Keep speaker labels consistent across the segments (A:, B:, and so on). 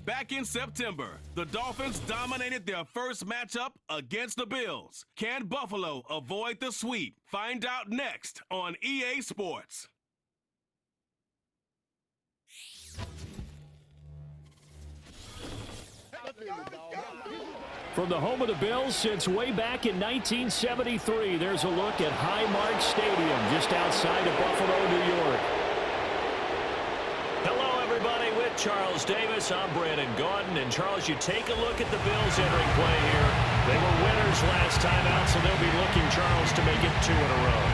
A: Back in September, the Dolphins dominated their first matchup against the Bills. Can Buffalo avoid the sweep? Find out next on EA Sports.
B: From the home of the Bills since way back in 1973, there's a look at Highmark Stadium just outside of Buffalo, New York. Hello, everybody. With Charles Davis, I'm Brandon Gaudin. And, Charles, you take a look at the Bills entering play here. They were winners last time out, so they'll be looking, Charles, to make it 2 in a row.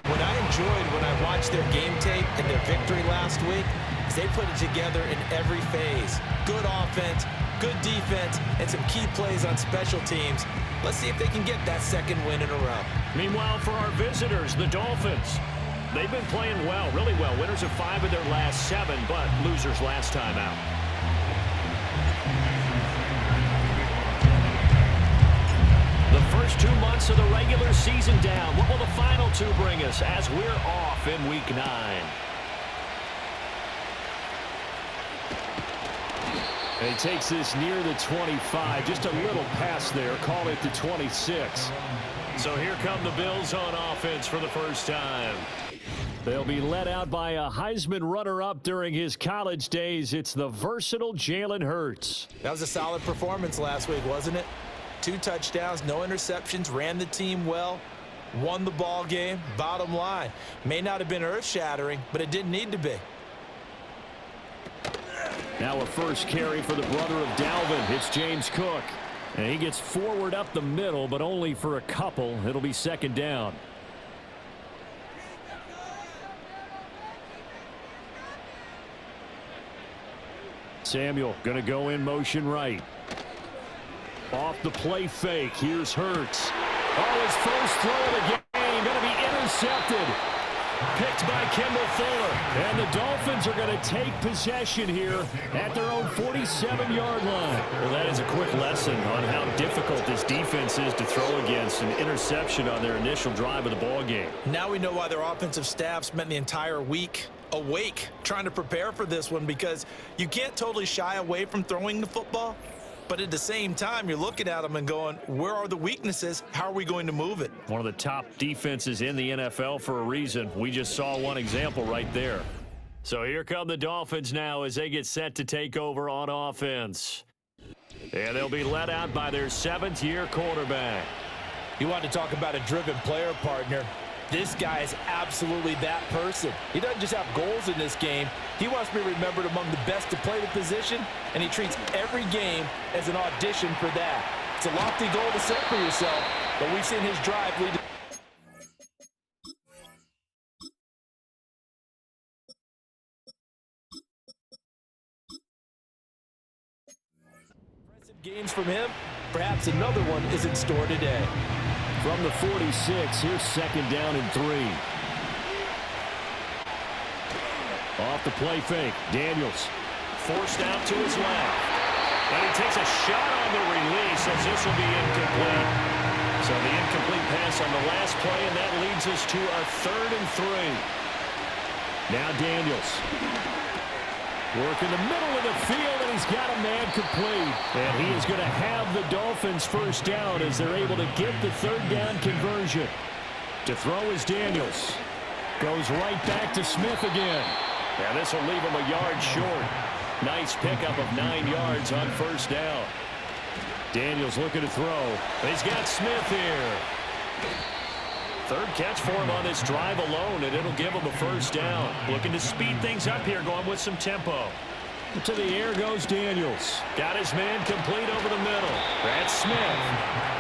C: What I enjoyed when I watched their game tape and their victory last week is they put it together in every phase. Good offense, good defense, and some key plays on special teams. Let's see if they can get that second win in a row.
B: Meanwhile, for our visitors, the Dolphins, they've been playing well, really well. Winners of 5 of their last 7, but losers last time out. The first 2 months of the regular season down. What will the final 2 bring us as we're off in Week 9? And he takes this near the 25. Just a little pass there. Call it the 26. So here come the Bills on offense for the first time. They'll be led out by a Heisman runner-up during his college days. It's the versatile Jalen Hurts.
C: That was a solid performance last week, wasn't it? 2 touchdowns, no interceptions, ran the team well, won the ball game. Bottom line, may not have been earth-shattering, but it didn't need to be.
B: Now a first carry for the brother of Dalvin. It's James Cook. And he gets forward up the middle, but only for a couple. It'll be second down. Samuel going to go in motion right. Off the play fake. Here's Hurts. Oh, his first throw of the game going to be intercepted. Picked by Kendall Fuller. And the Dolphins are going to take possession here at their own 47-yard line. Well, that is a quick lesson on how difficult this defense is to throw against. An interception on their initial drive of the ball game.
C: Now we know why their offensive staff spent the entire week awake trying to prepare for this one, because you can't totally shy away from throwing the football. But at the same time, you're looking at them and going, where are the weaknesses? How are we going to move it?
B: One of the top defenses in the NFL for a reason. We just saw one example right there. So here come the Dolphins now as they get set to take over on offense. And they'll be led out by their 7th-year quarterback.
C: You want to talk about a driven player, partner. This guy is absolutely that person. He doesn't just have goals in this game. He wants to be remembered among the best to play the position, and he treats every game as an audition for that. It's a lofty goal to set for yourself, but we've seen his drive lead to impressive games from him. Perhaps another one is in store today.
B: From the 46, here's second down and 3. Off the play fake, Daniels. Forced out to his left. And he takes a shot on the release as this will be incomplete. So the incomplete pass on the last play, and that leads us to a 3rd and 3. Now Daniels. Work in the middle of the field, and he's got a man complete. And he is going to have the Dolphins first down as they're able to get the 3rd down conversion. To throw is Daniels. Goes right back to Smith again. And this will leave him a yard short. Nice pickup of 9 yards on first down. Daniels looking to throw. He's got Smith here. 3rd catch for him on this drive alone, and it'll give him a first down. Looking to speed things up here, going with some tempo. To the air goes Daniels. Got his man complete over the middle. That's Smith.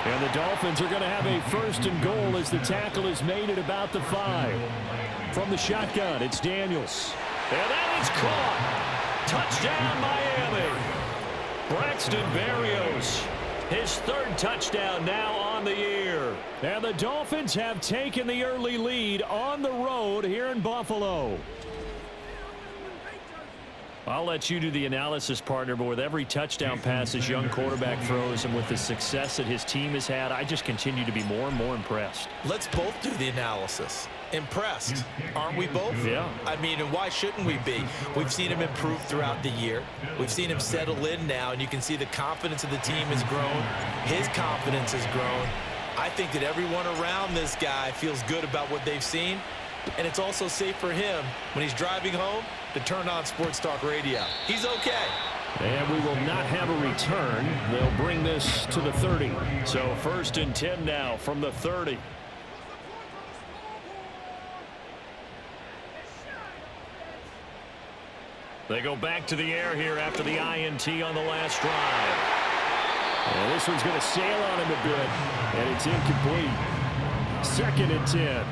B: And the Dolphins are going to have a 1st and goal as the tackle is made at about the 5. From the shotgun, it's Daniels. And that is caught. Touchdown, Miami. Braxton Berrios. His 3rd touchdown now on the year. And the Dolphins have taken the early lead on the road here in Buffalo. I'll let you do the analysis, partner, but with every touchdown pass his young quarterback throws and with the success that his team has had, I just continue to be more and more impressed.
C: Let's both do the analysis. Impressed, aren't we both?
B: Yeah.
C: I mean, and why shouldn't we be? We've seen him improve throughout the year. We've seen him settle in now, and you can see the confidence of the team has grown. His confidence has grown. I think that everyone around this guy feels good about what they've seen, and it's also safe for him when he's driving home to turn on Sports Talk Radio. He's okay.
B: And we will not have a return. They'll bring this to the 30. So 1st and 10 now from the 30. They go back to the air here after the INT on the last drive. And this one's going to sail on him a bit, and it's incomplete. 2nd and 10.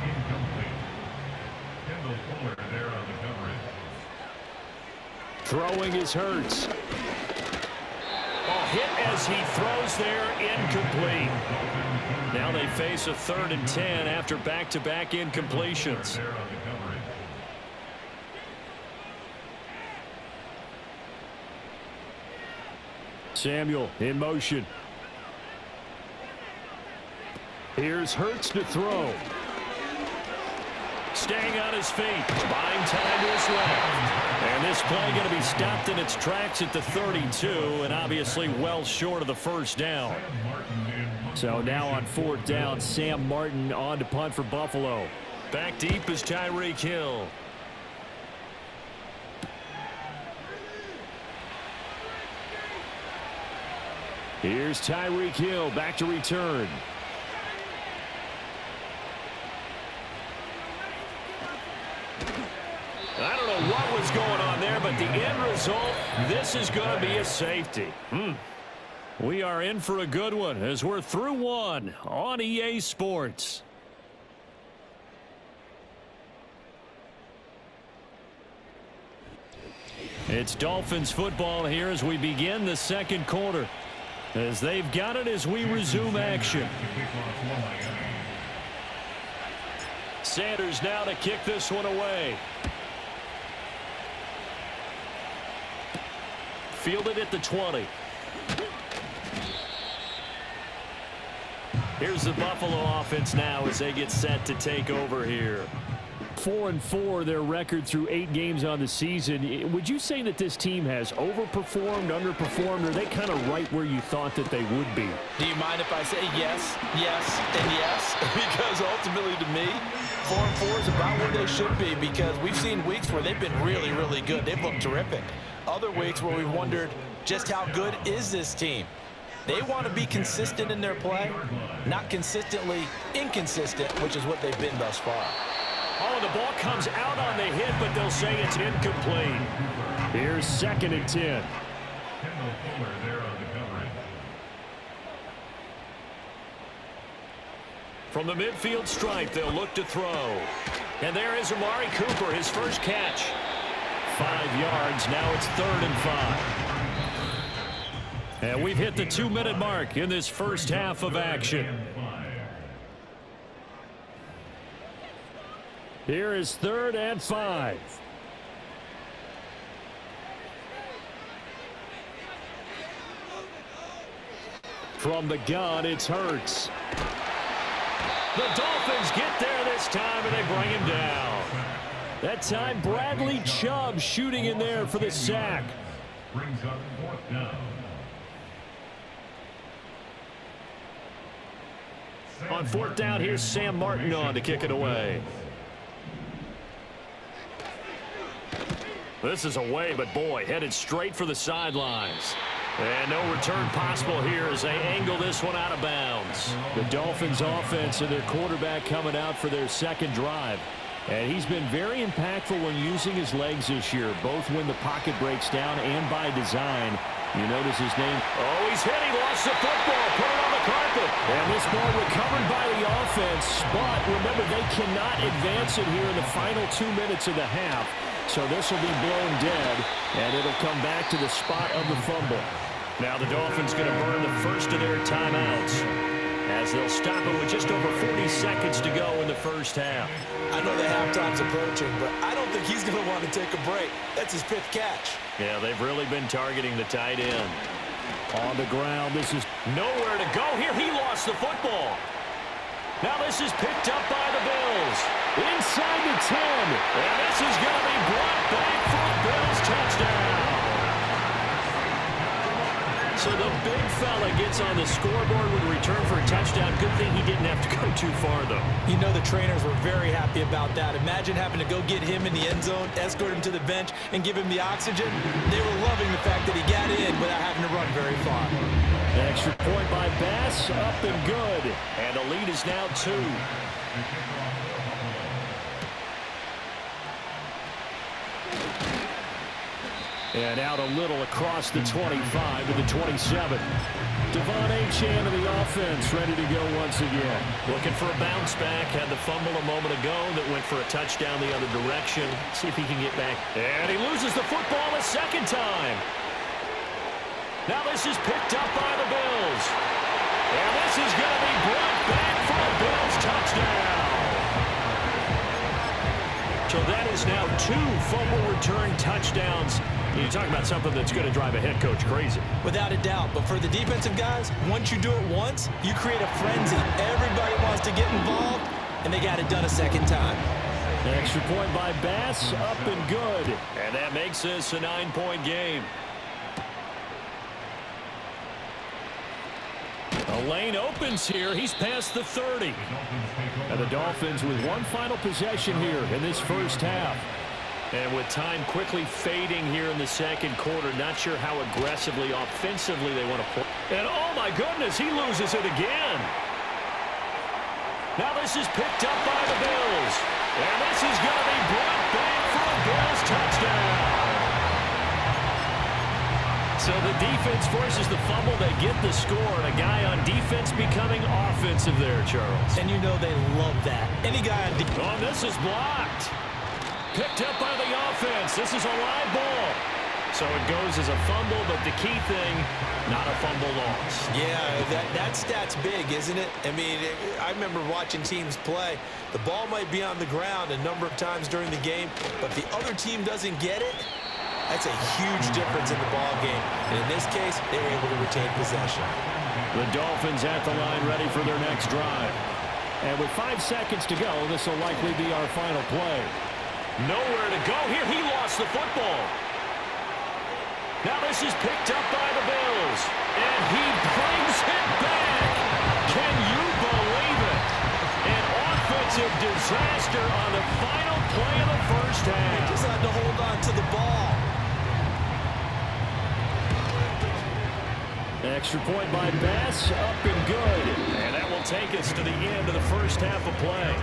B: Throwing is Hurts. Hit as he throws there, incomplete. Now they face a 3rd and 10 after back-to-back incompletions. Samuel in motion. Here's Hurts to throw. Staying on his feet, buying time to his left. And this play going to be stopped in its tracks at the 32, and obviously well short of the first down. So now on 4th down, Sam Martin on to punt for Buffalo. Back deep is Tyreek Hill. Here's Tyreek Hill back to return. I don't know what was going on there, but the end result, this is going to be a safety. We are in for a good one as we're through one on EA Sports. It's Dolphins football here as we begin the 2nd quarter. As they've got it as we resume action. Sanders now to kick this one away. Fielded at the 20. Here's the Buffalo offense now as they get set to take over here. 4-4 their record through 8 games on the season. Would you say that this team has overperformed, underperformed, or are they kind of right where you thought that they would be?
C: Do you mind if I say yes, yes, and yes? Because ultimately to me, 4-4 is about where they should be, because we've seen weeks where they've been really, really good. They've looked terrific. Other weeks where we've wondered just how good is this team. They want to be consistent in their play, not consistently inconsistent, which is what they've been thus far.
B: Oh, the ball comes out on the hit, but they'll say it's incomplete. Here's 2nd and 10. From the midfield stripe, they'll look to throw. And there is Amari Cooper, his first catch. 5 yards, now it's 3rd and 5. And we've hit the 2-minute mark in this first half of action. Here is 3rd and 5. From the gun, it's Hurts. The Dolphins get there this time, and they bring him down. That time, Bradley Chubb shooting in there for the sack.
D: Brings up 4th down.
B: On 4th down, here's Sam Martin on to kick it away. This is away, but boy, headed straight for the sidelines. And no return possible here as they angle this one out of bounds. The Dolphins offense and their quarterback coming out for their 2nd drive. And he's been very impactful when using his legs this year, both when the pocket breaks down and by design. You notice his name. Oh, he's hit. He lost the football. Put it on the carpet. And this ball recovered by the offense. But remember, they cannot advance it here in the final 2 minutes of the half. So this will be blown dead, and it'll come back to the spot of the fumble. Now the Dolphins going to burn the first of their timeouts as they'll stop it with just over 40 seconds to go in the first half.
C: I know the halftime's approaching, but I don't think he's going to want to take a break. That's his 5th catch.
B: Yeah, they've really been targeting the tight end. On the ground, this is nowhere to go here. He lost the football. Now this is picked up by the Bills. Inside the 10. And this is going to be brought back for a Bills touchdown. So the big fella gets on the scoreboard with a return for a touchdown. Good thing he didn't have to go too far, though.
C: You know the trainers were very happy about that. Imagine having to go get him in the end zone, escort him to the bench, and give him the oxygen. They were loving the fact that he got in without having to run very far.
B: Extra point by Bass, up and good. And the lead is now 2. And out a little across the 25 to the 27. Devon Achane of the offense ready to go once again. Looking for a bounce back. Had the fumble a moment ago that went for a touchdown the other direction. See if he can get back. And he loses the football a second time. Now this is picked up by the Bills. And this is going to be brought back for a Bills touchdown. So that is now 2 fumble return touchdowns. You talk about something that's going to drive a head coach crazy.
C: Without a doubt. But for the defensive guys, once you do it once, you create a frenzy. Everybody wants to get involved, and they got it done a second time.
B: Extra point by Bass, up and good. And that makes this a 9-point game. A lane opens here. He's past the 30. And the Dolphins with one final possession here in this first half. And with time quickly fading here in the second quarter, not sure how aggressively, offensively they want to play. And oh my goodness, he loses it again. Now this is picked up by the Bills. And this is going to be brought back for a Bills touchdown. So the defense forces the fumble. They get the score. And a guy on defense becoming offensive there, Charles.
C: And you know they love that. Any guy on defense.
B: Oh, this is blocked. Picked up by the offense. This is a live ball. So it goes as a fumble, but the key thing, not a fumble loss.
C: Yeah, that stat's big, isn't it? I mean, I remember watching teams play. The ball might be on the ground a number of times during the game, but the other team doesn't get it. That's a huge difference in the ball game. And in this case, they were able to retain possession.
B: The Dolphins at the line ready for their next drive. And with 5 seconds to go, this will likely be our final play. Nowhere to go here. He lost the football. Now this is picked up by the Bills. And he brings it back. Can you believe it? An offensive disaster on the final play of the first half.
C: He just had to hold on to the ball.
B: Extra point by Bass, up and good. And that will take us to the end of the first half of play.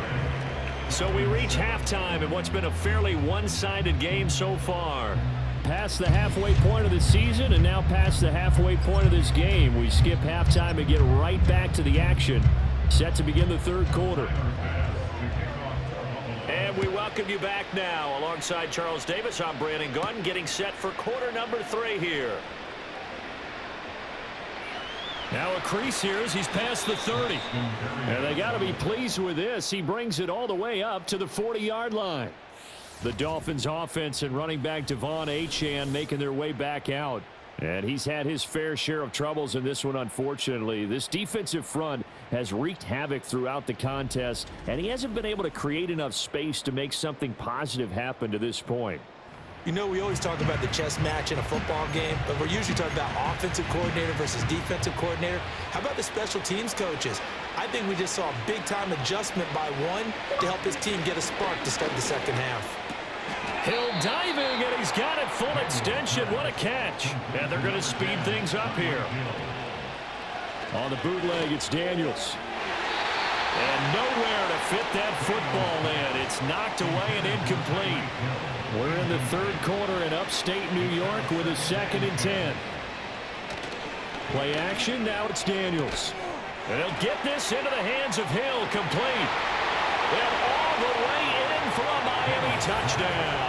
B: So we reach halftime in what's been a fairly one-sided game so far. Past the halfway point of the season and now past the halfway point of this game. We skip halftime and get right back to the action. Set to begin the third quarter. And we welcome you back now. Alongside Charles Davis, I'm Brandon Gunn, getting set for quarter number 3 here. Now a crease here as he's past the 30. And they got to be pleased with this. He brings it all the way up to the 40-yard line. The Dolphins offense and running back Devon Achane making their way back out. And he's had his fair share of troubles in this one, unfortunately. This defensive front has wreaked havoc throughout the contest, and he hasn't been able to create enough space to make something positive happen to this point.
C: You know, we always talk about the chess match in a football game, but we're usually talking about offensive coordinator versus defensive coordinator. How about the special teams coaches? I think we just saw a big-time adjustment by one to help his team get a spark to start the second half.
B: Hill diving, and he's got it full extension. What a catch. And they're going to speed things up here. On the bootleg, it's Daniels. And nowhere to fit that football in. It's knocked away and incomplete. We're in the third quarter in upstate New York with a 2nd and 10. Play action, now it's Daniels. And he'll get this into the hands of Hill, complete. And all the way in for a Miami touchdown.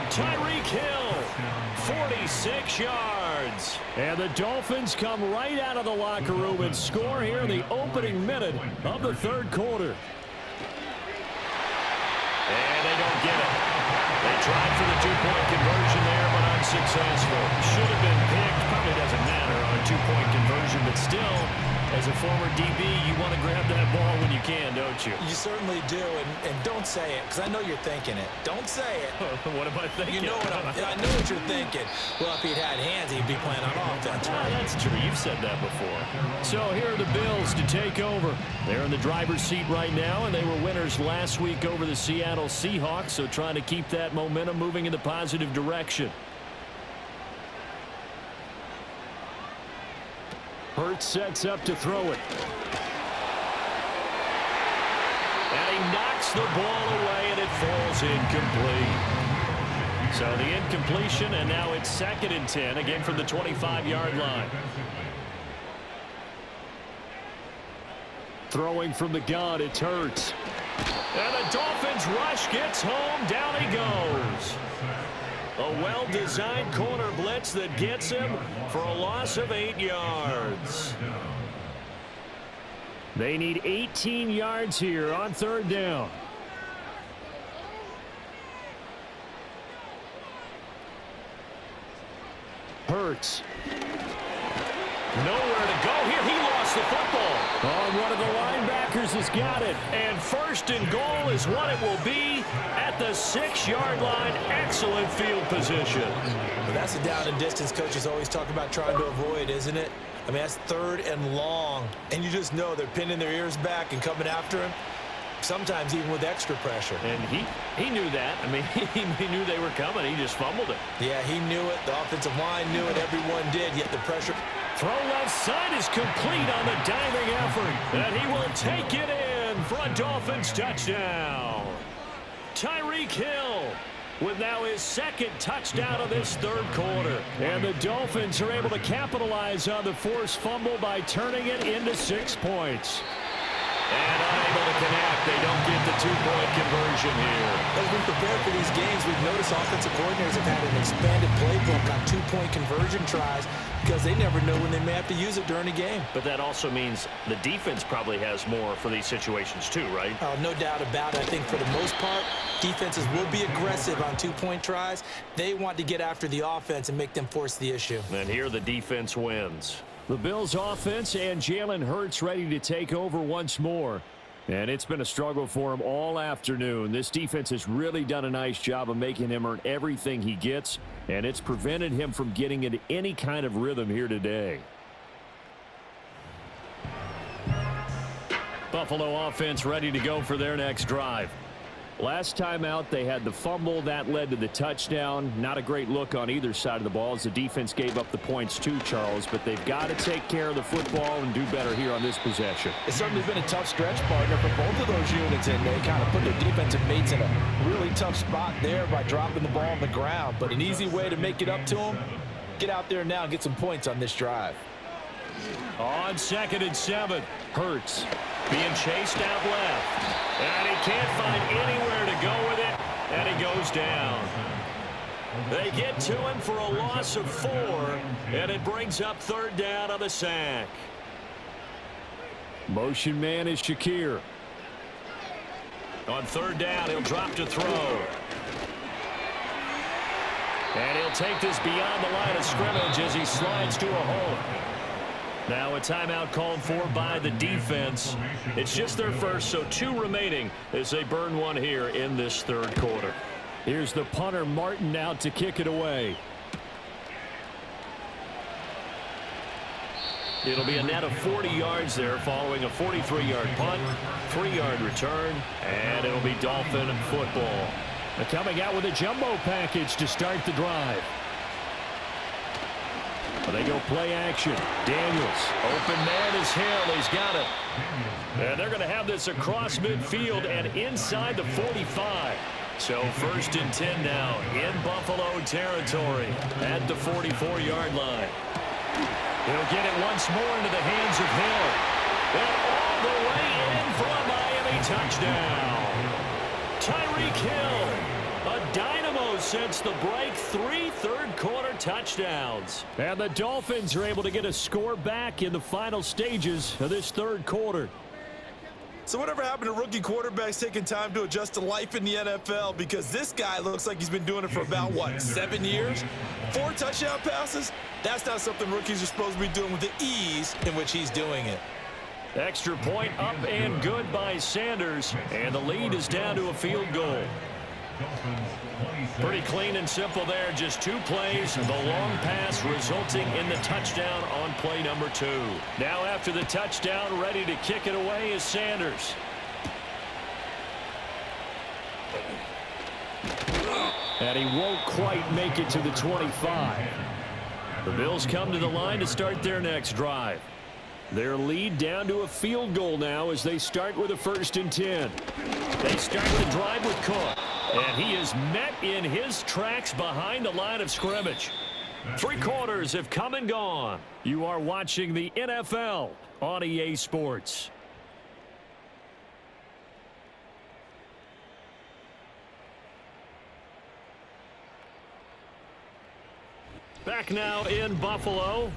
B: Tyreek Hill, 46 yards. And the Dolphins come right out of the locker room and score here in the opening minute of the third quarter. And they don't get it. They tried for the 2-point conversion there, but unsuccessful. Should have been picked. Probably doesn't matter on a two-point conversion, but still, as a former DB, you want to grab that ball when you can, don't you?
C: You certainly do, and don't say it, because I know you're thinking it. Don't say it.
B: What am I thinking?
C: You know what I know what you're thinking. Well, if he'd had hands, he'd be playing on offense.
B: That's true. You've said that before. So here are the Bills to take over. They're in the driver's seat right now, and they were winners last week over the Seattle Seahawks, so trying to keep that momentum moving in the positive direction. Hurts sets up to throw it. And he knocks the ball away, and it falls incomplete. So the incompletion, and now it's 2nd and 10, again from the 25-yard line. Throwing from the gun, it's Hurts. And the Dolphins rush gets home, down he goes. A well-designed corner blitz that gets him for a loss of 8 yards. They need 18 yards here on 3rd down. Hurts. Nowhere to go here. He lost the football. Oh, one of the linebackers has got it. And 1st and goal is what it will be at the 6-yard line. Excellent field position.
C: Well, that's the down and distance coaches always talk about trying to avoid, isn't it? I mean, that's 3rd and long. And you just know they're pinning their ears back and coming after him. Sometimes even with extra pressure.
B: And he knew that. I mean, he knew they were coming. He just fumbled it.
C: Yeah, he knew it. The offensive line knew it. Everyone did, yet the pressure.
B: Throw left side is complete on the diving effort. And he will take it in for a Dolphins touchdown. Tyreek Hill with now his 2nd touchdown of this 3rd quarter. And the Dolphins are able to capitalize on the forced fumble by turning it into 6 points. And unable to connect. They don't get the 2-point conversion here.
C: As we prepare for these games, we've noticed offensive coordinators have had an expanded playbook on 2-point conversion tries because they never know when they may have to use it during a game.
B: But that also means the defense probably has more for these situations too, right?
C: Oh, no doubt about it. I think for the most part, defenses will be aggressive on 2-point tries. They want to get after the offense and make them force the issue.
B: And here the defense wins. The Bills offense and Jalen Hurts ready to take over once more. And it's been a struggle for him all afternoon. This defense has really done a nice job of making him earn everything he gets, and it's prevented him from getting into any kind of rhythm here today. Buffalo offense ready to go for their next drive. Last time out, they had the fumble. That led to the touchdown. Not a great look on either side of the ball as the defense gave up the points too, Charles. But they've got to take care of the football and do better here on this possession.
C: It's certainly been a tough stretch, partner, for both of those units, and they kind of put their defensive mates in a really tough spot there by dropping the ball on the ground. But an easy way to make it up to them, get out there now and get some points on this drive.
B: On 2nd and 7, Hurts being chased out left. And he can't find anywhere to go with it, and he goes down. They get to him for a loss of 4, and it brings up 3rd down on the sack. Motion man is Shakir. On 3rd down, he'll drop to throw. And he'll take this beyond the line of scrimmage as he slides to a hole. Now a timeout called for by the defense. It's just their first, so 2 remaining as they burn one here in this 3rd quarter. Here's the punter, Martin, out to kick it away. It'll be a net of 40 yards there following a 43-yard punt, 3-yard return, and it'll be Dolphin football. They're coming out with a jumbo package to start the drive. They go play action. Daniels. Open man is Hill. He's got it. And they're going to have this across midfield and inside the 45. So 1st and 10 now in Buffalo territory at the 44-yard line. He'll get it once more into the hands of Hill. And all the way in for a Miami touchdown. Tyreek Hill, a dynamo since the break. 3 third-quarter touchdowns. And the Dolphins are able to get a score back in the final stages of this 3rd quarter.
C: So whatever happened to rookie quarterbacks taking time to adjust to life in the NFL? Because this guy looks like he's been doing it for about, what, 7 years? 4 touchdown passes? That's not something rookies are supposed to be doing with the ease in which he's doing it.
B: Extra point up and good by Sanders, and the lead is down to a field goal. Pretty clean and simple there. Just 2 plays. The long pass resulting in the touchdown on play number 2. Now after the touchdown, ready to kick it away is Sanders. And he won't quite make it to the 25. The Bills come to the line to start their next drive. Their lead down to a field goal now as they start with a 1st and 10. They start the drive with Cook. And he is met in his tracks behind the line of scrimmage. 3 quarters have come and gone. You are watching the NFL on EA Sports. Back now in Buffalo.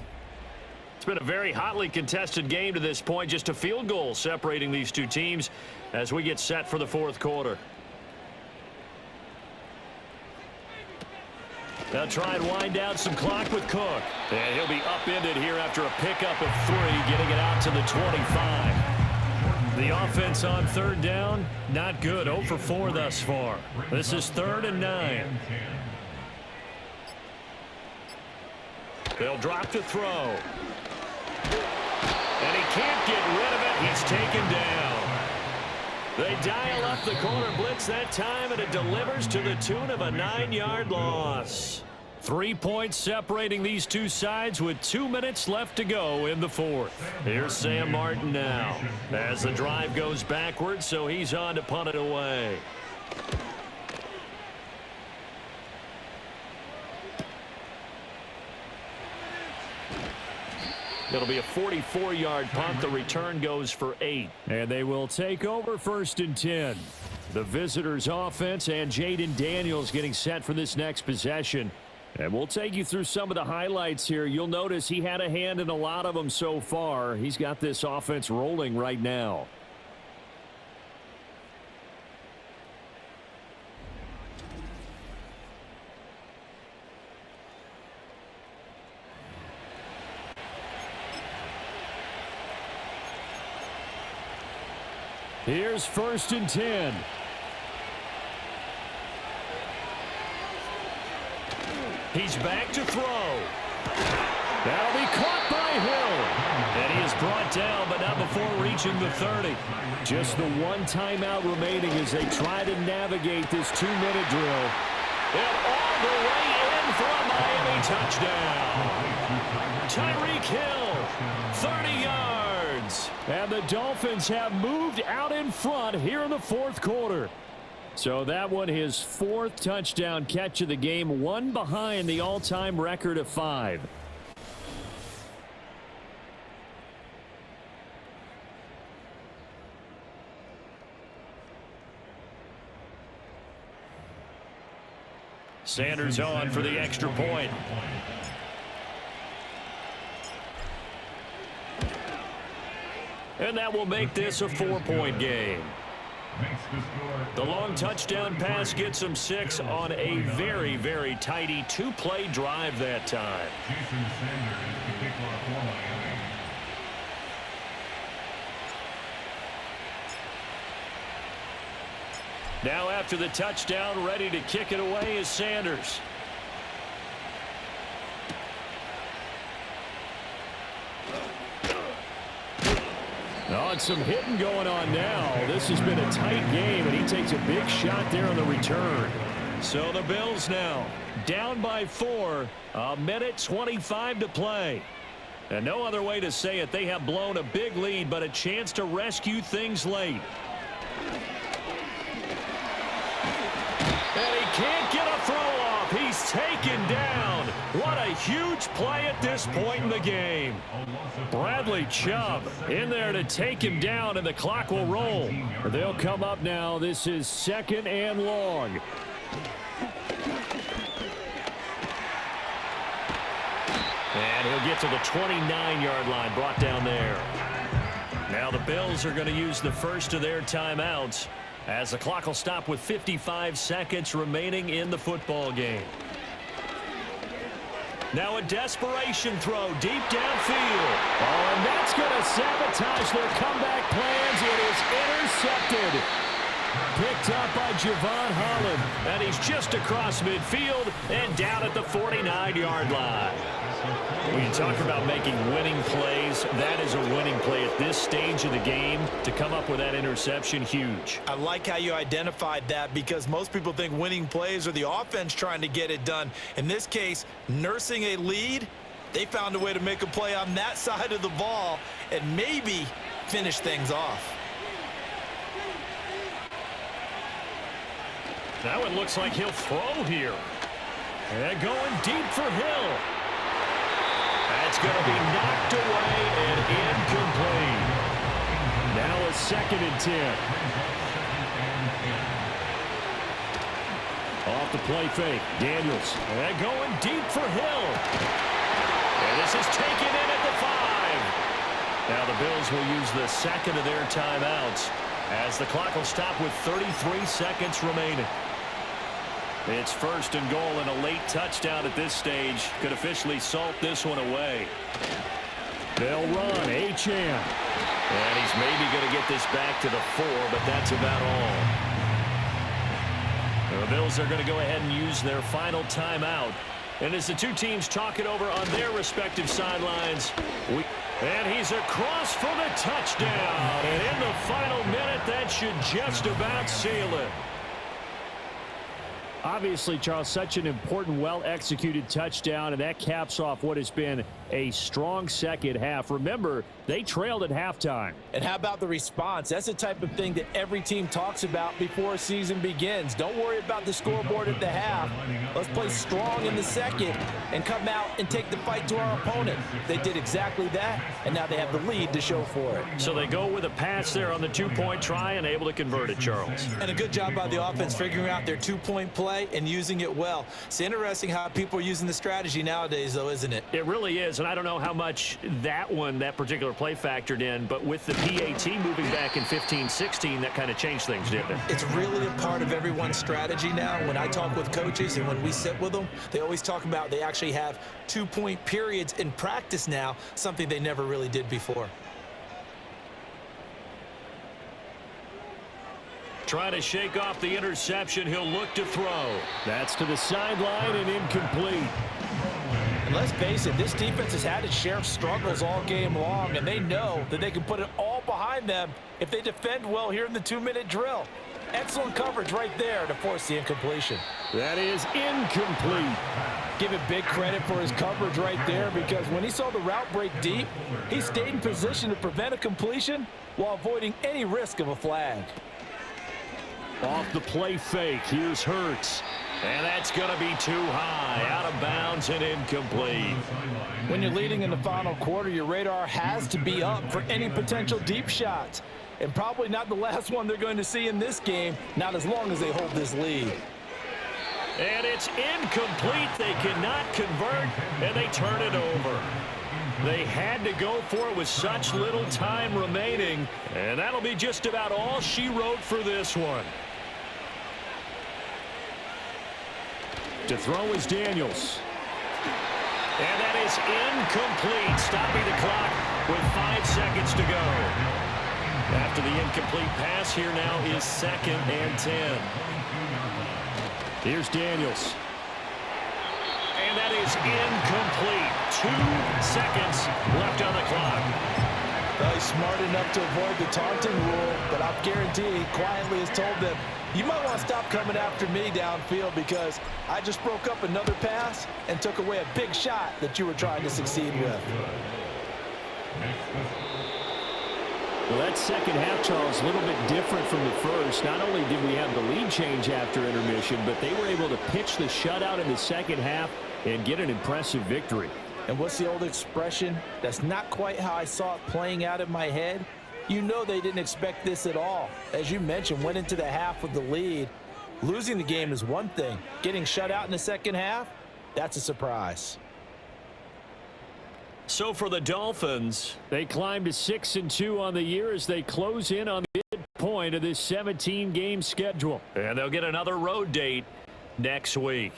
B: It's been a very hotly contested game to this point. Just a field goal separating these 2 teams as we get set for the 4th quarter. They'll try and wind down some clock with Cook. And he'll be upended here after a pickup of 3, getting it out to the 25. The offense on 3rd down, not good. 0 for 4 thus far. This is 3rd and 9. They'll drop to throw. And he can't get rid of it. He's taken down. They dial up the corner blitz that time, and it delivers to the tune of a 9-yard loss. 3 points separating these 2 sides with 2 minutes left to go in the 4th. Here's Sam Martin now as the drive goes backwards, so he's on to punt it away. It'll be a 44-yard punt. The return goes for 8. And they will take over 1st and 10. The visitors' offense and Jaden Daniels getting set for this next possession. And we'll take you through some of the highlights here. You'll notice he had a hand in a lot of them so far. He's got this offense rolling right now. Here's 1st and 10. He's back to throw. That'll be caught by Hill. And he is brought down, but not before reaching the 30. Just the 1 timeout remaining as they try to navigate this 2-minute drill. And all the way in for a Miami touchdown. Tyreek Hill, 30 yards. And the Dolphins have moved out in front here in the 4th quarter. So that one, his 4th touchdown catch of the game, 1 behind the all-time record of 5. Sanders on for the extra point. And that will make this a 4-point game. The long touchdown pass gets him 6 on a very, very tidy 2-play drive that time. Now after the touchdown, ready to kick it away is Sanders. Oh, and some hitting going on now. This has been a tight game, and he takes a big shot there on the return. So the Bills now down by 4, 1:25 to play. And no other way to say it, they have blown a big lead, but a chance to rescue things late. And he can't get a throw off. He's taken down. What a huge play at this point in the game. Bradley Chubb in there to take him down, and the clock will roll. They'll come up now. This is 2nd and long. And he'll get to the 29-yard line, brought down there. Now the Bills are going to use the first of their timeouts as the clock will stop with 55 seconds remaining in the football game. Now a desperation throw deep downfield.
E: Oh, and that's going to sabotage their comeback plans. It is intercepted. Picked up by Javon Holland.
B: And he's just across midfield and down at the 49-yard line. When you talk about making winning plays, that is a winning play at this stage of the game. To come up with that interception, huge.
C: I like how you identified that, because most people think winning plays are the offense trying to get it done. In this case, nursing a lead, they found a way to make a play on that side of the ball and maybe finish things off.
B: Now it looks like he'll throw here. And going deep for Hill. That's going to be knocked away and incomplete.
E: Now a 2nd and 10. Off the play fake. Daniels.
B: And going deep for Hill. And this is taken in at the 5. Now the Bills will use the second of their timeouts as the clock will stop with 33 seconds remaining. It's 1st and goal, and a late touchdown at this stage could officially salt this one away.
E: They'll run. Achane.
B: And he's maybe going to get this back to the 4, but that's about all. The Bills are going to go ahead and use their final timeout. And as the two teams talk it over on their respective sidelines, and he's across for the touchdown. And in the final minute, that should just about seal it.
E: Obviously, Charles, such an important, well-executed touchdown, and that caps off what has been a strong second half. Remember, they trailed at halftime.
C: And how about the response? That's the type of thing that every team talks about before a season begins. Don't worry about the scoreboard at the half. Let's play strong in the second and come out and take the fight to our opponent. They did exactly that, and now they have the lead to show for it.
B: So they go with a pass there on the 2-point try and able to convert it, Charles.
C: And a good job by the offense figuring out their 2-point play and using it well. It's interesting how people are using the strategy nowadays, though, isn't it?
B: It really is, and I don't know how much that particular play factored in, but with the PAT moving back in 15-16, that kind of changed things, didn't it?
C: It's really a part of everyone's strategy now. When I talk with coaches and when we sit with them, they always talk about they actually have 2-point periods in practice now, something they never really did before.
B: Trying to shake off the interception. He'll look to throw.
E: That's to the sideline and incomplete.
C: And let's face it, this defense has had its share of struggles all game long, and they know that they can put it all behind them if they defend well here in the 2-minute drill. Excellent coverage right there to force the incompletion.
E: That is incomplete.
C: Give him big credit for his coverage right there, because when he saw the route break deep, he stayed in position to prevent a completion while avoiding any risk of a flag.
E: Off the play fake, here's Hurts.
B: And that's going to be too high, out of bounds and incomplete.
C: When you're leading in the final quarter, your radar has to be up for any potential deep shots. And probably not the last one they're going to see in this game, not as long as they hold this lead.
B: And it's incomplete. They cannot convert, and they turn it over. They had to go for it with such little time remaining, and that'll be just about all she wrote for this one.
E: To throw is Daniels.
B: And that is incomplete, stopping the clock with 5 seconds to go. After the incomplete pass, here now is 2nd and 10.
E: Here's Daniels.
B: And that is incomplete. 2 seconds left on the clock.
C: Well, he's smart enough to avoid the taunting rule, but I'll guarantee he quietly has told them, you might want to stop coming after me downfield because I just broke up another pass and took away a big shot that you were trying to succeed with.
E: Well, that second half, Charles, a little bit different from the first. Not only did we have the lead change after intermission, but they were able to pitch the shutout in the second half and get an impressive victory.
C: And what's the old expression? That's not quite how I saw it playing out in my head. You know they didn't expect this at all. As you mentioned, went into the half with the lead. Losing the game is one thing. Getting shut out in the second half, that's a surprise.
B: So for the Dolphins,
E: they climb to 6-2 on the year as they close in on the midpoint of this 17-game schedule.
B: and they'll get another road date next week.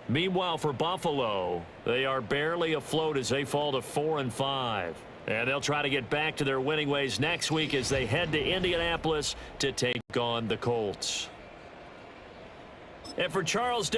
B: Meanwhile, for Buffalo, they are barely afloat as they fall to 4-5. And they'll try to get back to their winning ways next week as they head to Indianapolis to take on the Colts. And for Charles